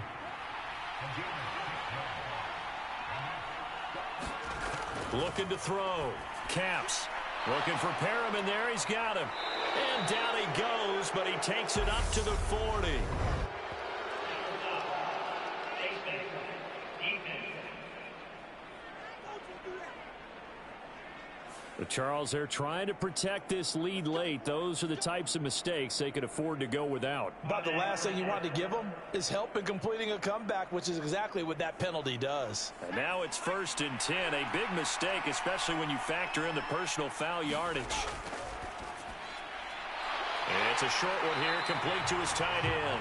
Looking to throw. Caps. Looking for Perriman there. He's got him. And down he goes, but he takes it up to the 40. But Charles, they're trying to protect this lead late. Those are the types of mistakes they could afford to go without. But the last thing you want to give them is help in completing a comeback, which is exactly what that penalty does. And now it's 1st and 10. A big mistake, especially when you factor in the personal foul yardage. And it's a short one here, complete to his tight end.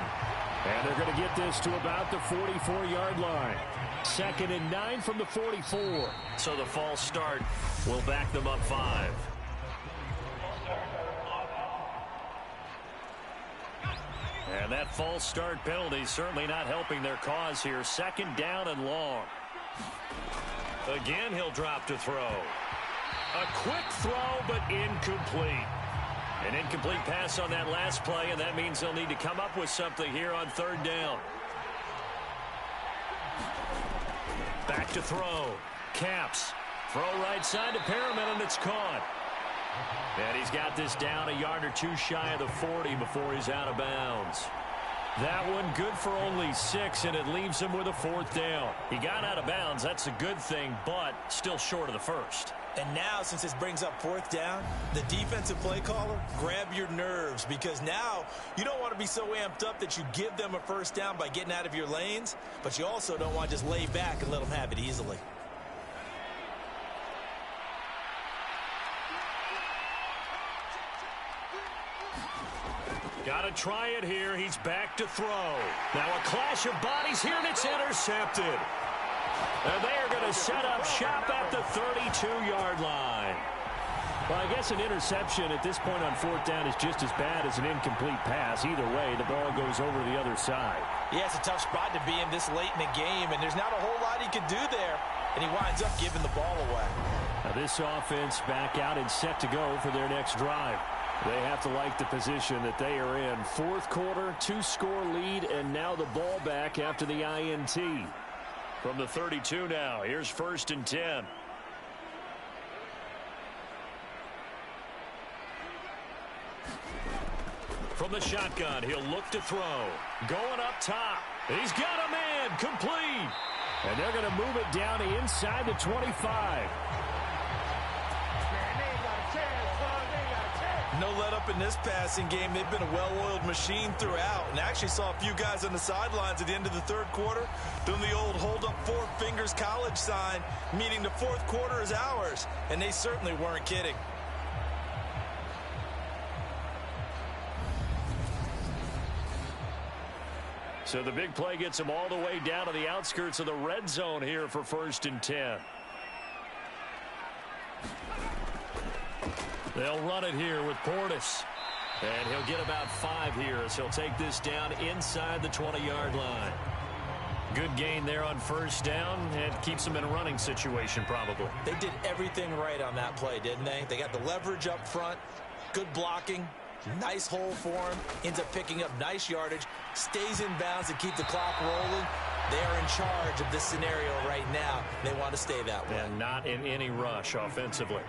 And they're going to get this to about the 44-yard line. 2nd and 9 from the 44. So the false start will back them up 5. And that false start penalty certainly not helping their cause here. 2nd down and long. Again, he'll drop to throw. A quick throw, but incomplete. An incomplete pass on that last play, and that means they'll need to come up with something here on 3rd down. Back to throw. Caps. Throw right side to Perriman, and it's caught. And he's got this down a yard or two shy of the 40 before he's out of bounds. That one good for only 6, and it leaves him with a 4th down. He got out of bounds. That's a good thing, but still short of the 1st. And now, since this brings up 4th down, the defensive play caller, grab your nerves, because now you don't want to be so amped up that you give them a 1st down by getting out of your lanes, but you also don't want to just lay back and let them have it easily. Got to try it here. He's back to throw. Now a clash of bodies here, and it's intercepted. And they are going to set up shop at the 32-yard line. Well, I guess an interception at this point on 4th down is just as bad as an incomplete pass. Either way, the ball goes over the other side. Yeah, it's a tough spot to be in this late in the game, and there's not a whole lot he can do there, and he winds up giving the ball away. Now this offense back out and set to go for their next drive. They have to like the position that they are in. 4th quarter, 2-score lead, and now the ball back after the INT. From the 32 now, here's 1st and 10. From the shotgun, he'll look to throw. Going up top. He's got a man, complete. And they're going to move it down to inside the 25. No let up in this passing game. They've been a well-oiled machine throughout, and actually saw a few guys on the sidelines at the end of the 3rd quarter doing the old hold up 4 fingers college sign, meaning the 4th quarter is ours, and they certainly weren't kidding. So the big play gets him all the way down to the outskirts of the red zone here for 1st and 10. They'll run it here with Portis. And he'll get about 5 here as he'll take this down inside the 20-yard line. Good gain there on 1st down, and keeps them in a running situation probably. They did everything right on that play, didn't they? They got the leverage up front, good blocking, nice hole for him, ends up picking up nice yardage, stays in bounds to keep the clock rolling. They are in charge of this scenario right now. They want to stay that way. And not in any rush offensively.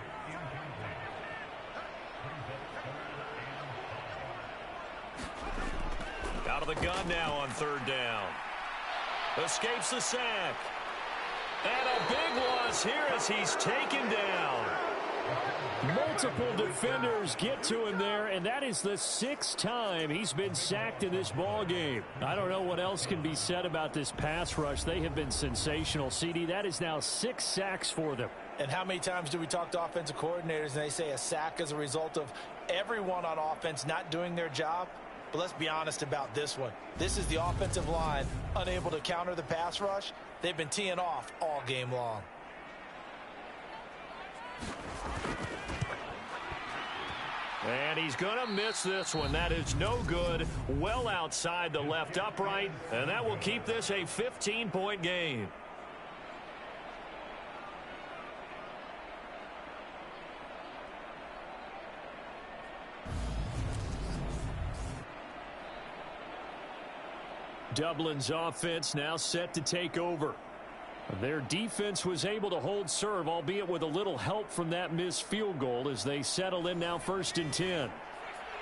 Out of the gun now on 3rd down. Escapes the sack. And a big loss here as he's taken down. Multiple defenders get to him there, and that is the 6th time he's been sacked in this ball game. I don't know what else can be said about this pass rush. They have been sensational. CD, that is now 6 sacks for them. And how many times do we talk to offensive coordinators and they say a sack is a result of everyone on offense not doing their job? But let's be honest about this one. This is the offensive line unable to counter the pass rush. They've been teeing off all game long. And he's going to miss this one. That is no good. Well outside the left upright. And that will keep this a 15-point game. Dublin's offense now set to take over. Their defense was able to hold serve, albeit with a little help from that missed field goal as they settle in now 1st and 10.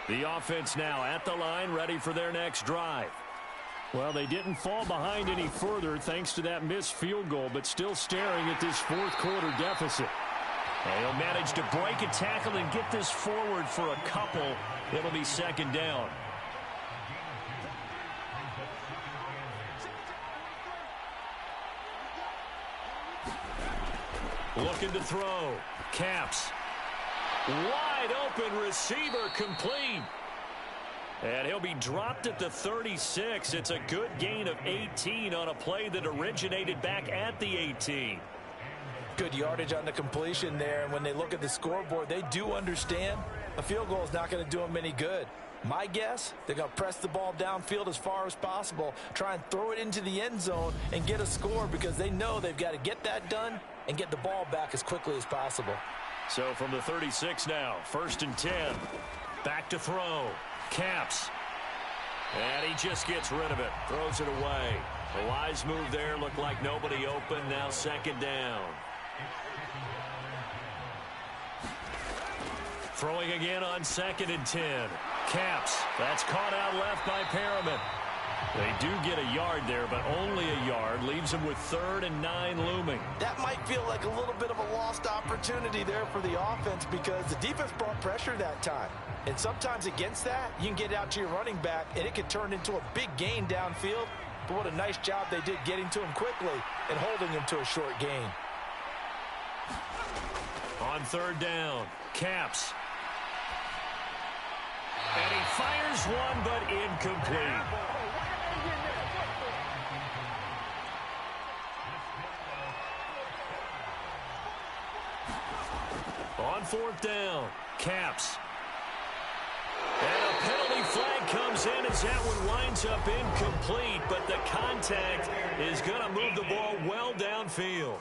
The offense now at the line, ready for their next drive. Well, they didn't fall behind any further thanks to that missed field goal, but still staring at this 4th quarter deficit. They'll manage to break a tackle and get this forward for a couple. It'll be 2nd down. Looking to throw. Caps. Wide open receiver complete. And he'll be dropped at the 36. It's a good gain of 18 on a play that originated back at the 18. Good yardage on the completion there. And when they look at the scoreboard, they do understand a field goal is not going to do them any good. My guess, they're going to press the ball downfield as far as possible, try and throw it into the end zone and get a score because they know they've got to get that done and get the ball back as quickly as possible. So from the 36 now, 1st and 10. Back to throw. Caps. And he just gets rid of it. Throws it away. A wise move there. Looked like nobody open. Now 2nd down. Throwing again on 2nd and 10. Caps. That's caught out left by Perriman. They do get a yard there, but only a yard. Leaves them with 3rd and 9 looming. That might feel like a little bit of a lost opportunity there for the offense because the defense brought pressure that time. And sometimes against that, you can get out to your running back, and it can turn into a big gain downfield. But what a nice job they did getting to him quickly and holding him to a short gain. On 3rd down, Caps. And he fires one, but incomplete. On 4th down, Caps. And a penalty flag comes in as that one winds up incomplete, but the contact is going to move the ball well downfield.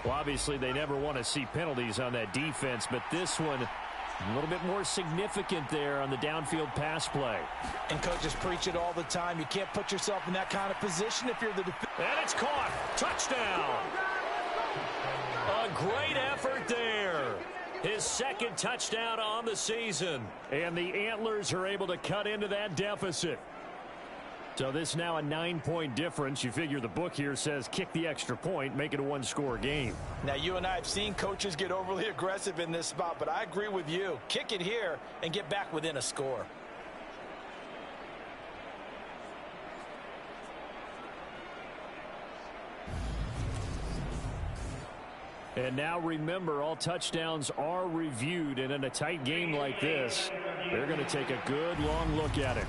Well, obviously, they never want to see penalties on that defense, but this one a little bit more significant there on the downfield pass play. And coaches preach it all the time. You can't put yourself in that kind of position if you're the defense. And it's caught. Touchdown. A great effort there. His 2nd touchdown on the season. And the Antlers are able to cut into that deficit. So this now a 9-point difference. You figure the book here says kick the extra point, make it a 1-score game. Now, you and I have seen coaches get overly aggressive in this spot, but I agree with you. Kick it here and get back within a score. And now remember, all touchdowns are reviewed, and in a tight game like this, they're going to take a good long look at it.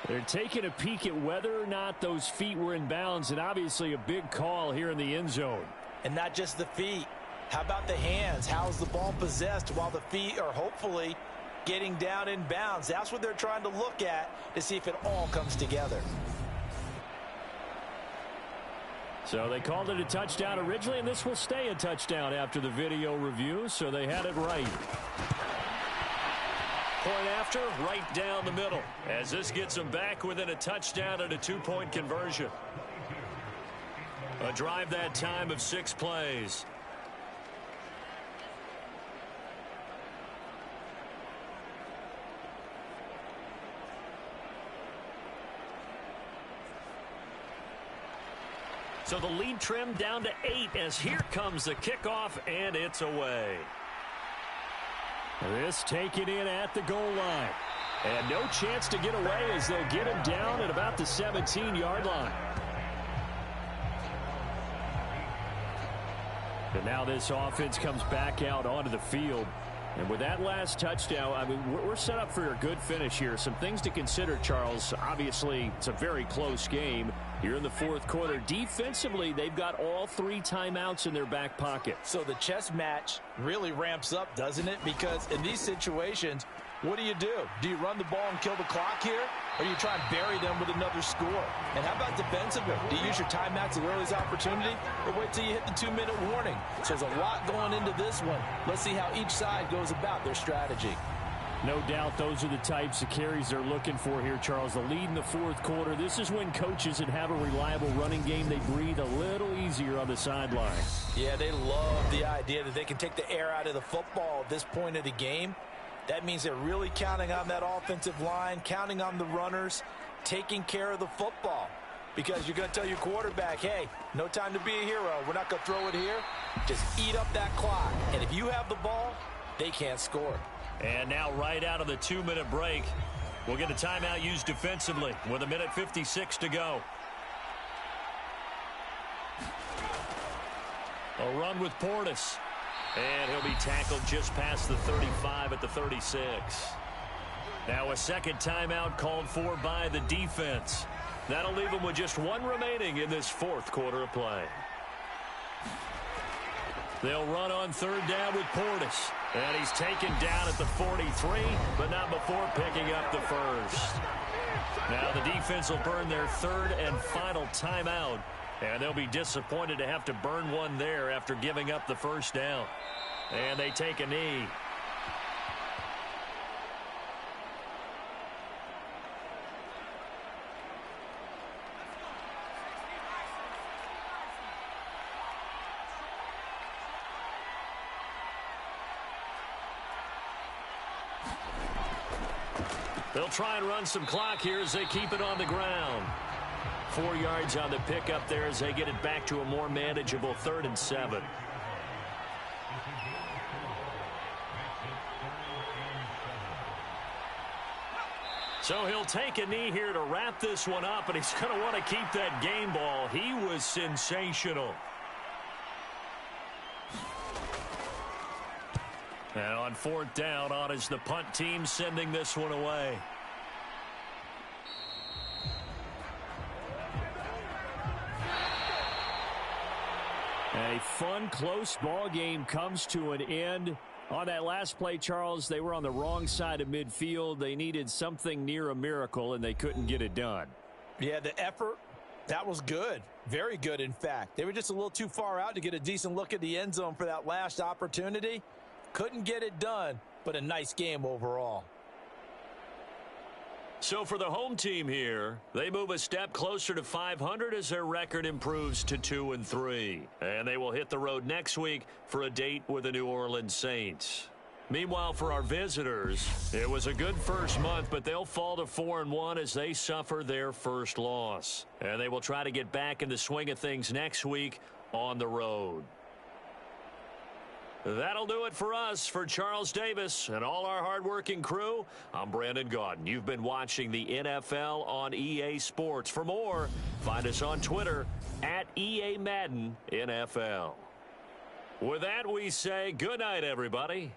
They're taking a peek at whether or not those feet were in bounds, and obviously a big call here in the end zone. And not just the feet. How about the hands? How's the ball possessed while the feet are hopefully getting down in bounds? That's what they're trying to look at to see if it all comes together. So they called it a touchdown originally, and this will stay a touchdown after the video review, so they had it right. Point after, right down the middle, as this gets them back within a touchdown and a 2-point conversion. A drive that time of 6 plays. So the lead trimmed down to 8 as here comes the kickoff, and it's away. This taken in at the goal line. And no chance to get away as they'll get him down at about the 17-yard line. And now this offense comes back out onto the field. And with that last touchdown, I mean, we're set up for a good finish here. Some things to consider, Charles. Obviously, it's a very close game. Here in the fourth quarter, defensively, they've got all 3 timeouts in their back pocket. So the chess match really ramps up, doesn't it? Because in these situations, what do? Do you run the ball and kill the clock here? Or do you try and bury them with another score? And how about defensively? Do you use your timeouts at the earliest opportunity? Or wait till you hit the 2-minute warning? So there's a lot going into this one. Let's see how each side goes about their strategy. No doubt those are the types of carries they're looking for here, Charles. The lead in the fourth quarter. This is when coaches that have a reliable running game, they breathe a little easier on the sideline. Yeah, they love the idea that they can take the air out of the football at this point of the game. That means they're really counting on that offensive line, counting on the runners, taking care of the football. Because you're going to tell your quarterback, hey, no time to be a hero. We're not going to throw it here. Just eat up that clock. And if you have the ball, they can't score. And now right out of the 2-minute break, we'll get a timeout used defensively with 1:56 to go. A run with Portis. And he'll be tackled just past the 35 at the 36. Now a second timeout called for by the defense. That'll leave them with just 1 remaining in this fourth quarter of play. They'll run on 3rd down with Portis. And he's taken down at the 43, but not before picking up the first. Now the defense will burn their 3rd and final timeout. And they'll be disappointed to have to burn one there after giving up the first down. And they take a knee. They'll try and run some clock here as they keep it on the ground. 4 yards on the pickup there as they get it back to a more manageable 3rd and 7. So he'll take a knee here to wrap this one up, and he's going to want to keep that game ball. He was sensational. And on 4th down, on is the punt team sending this one away. A fun, close ball game comes to an end. On that last play, Charles, they were on the wrong side of midfield. They needed something near a miracle, and they couldn't get it done. Yeah, the effort, that was good. Very good, in fact. They were just a little too far out to get a decent look at the end zone for that last opportunity. Couldn't get it done, but a nice game overall. So for the home team here, they move a step closer to 500 as their record improves to 2-3. And they will hit the road next week for a date with the New Orleans Saints. Meanwhile, for our visitors, it was a good first month, but they'll fall to 4-1 as they suffer their first loss. And they will try to get back in the swing of things next week on the road. That'll do it for us. For Charles Davis and all our hardworking crew, I'm Brandon Gaudin. You've been watching the NFL on EA Sports. For more, find us on Twitter at EA Madden NFL. With that, we say good night, everybody.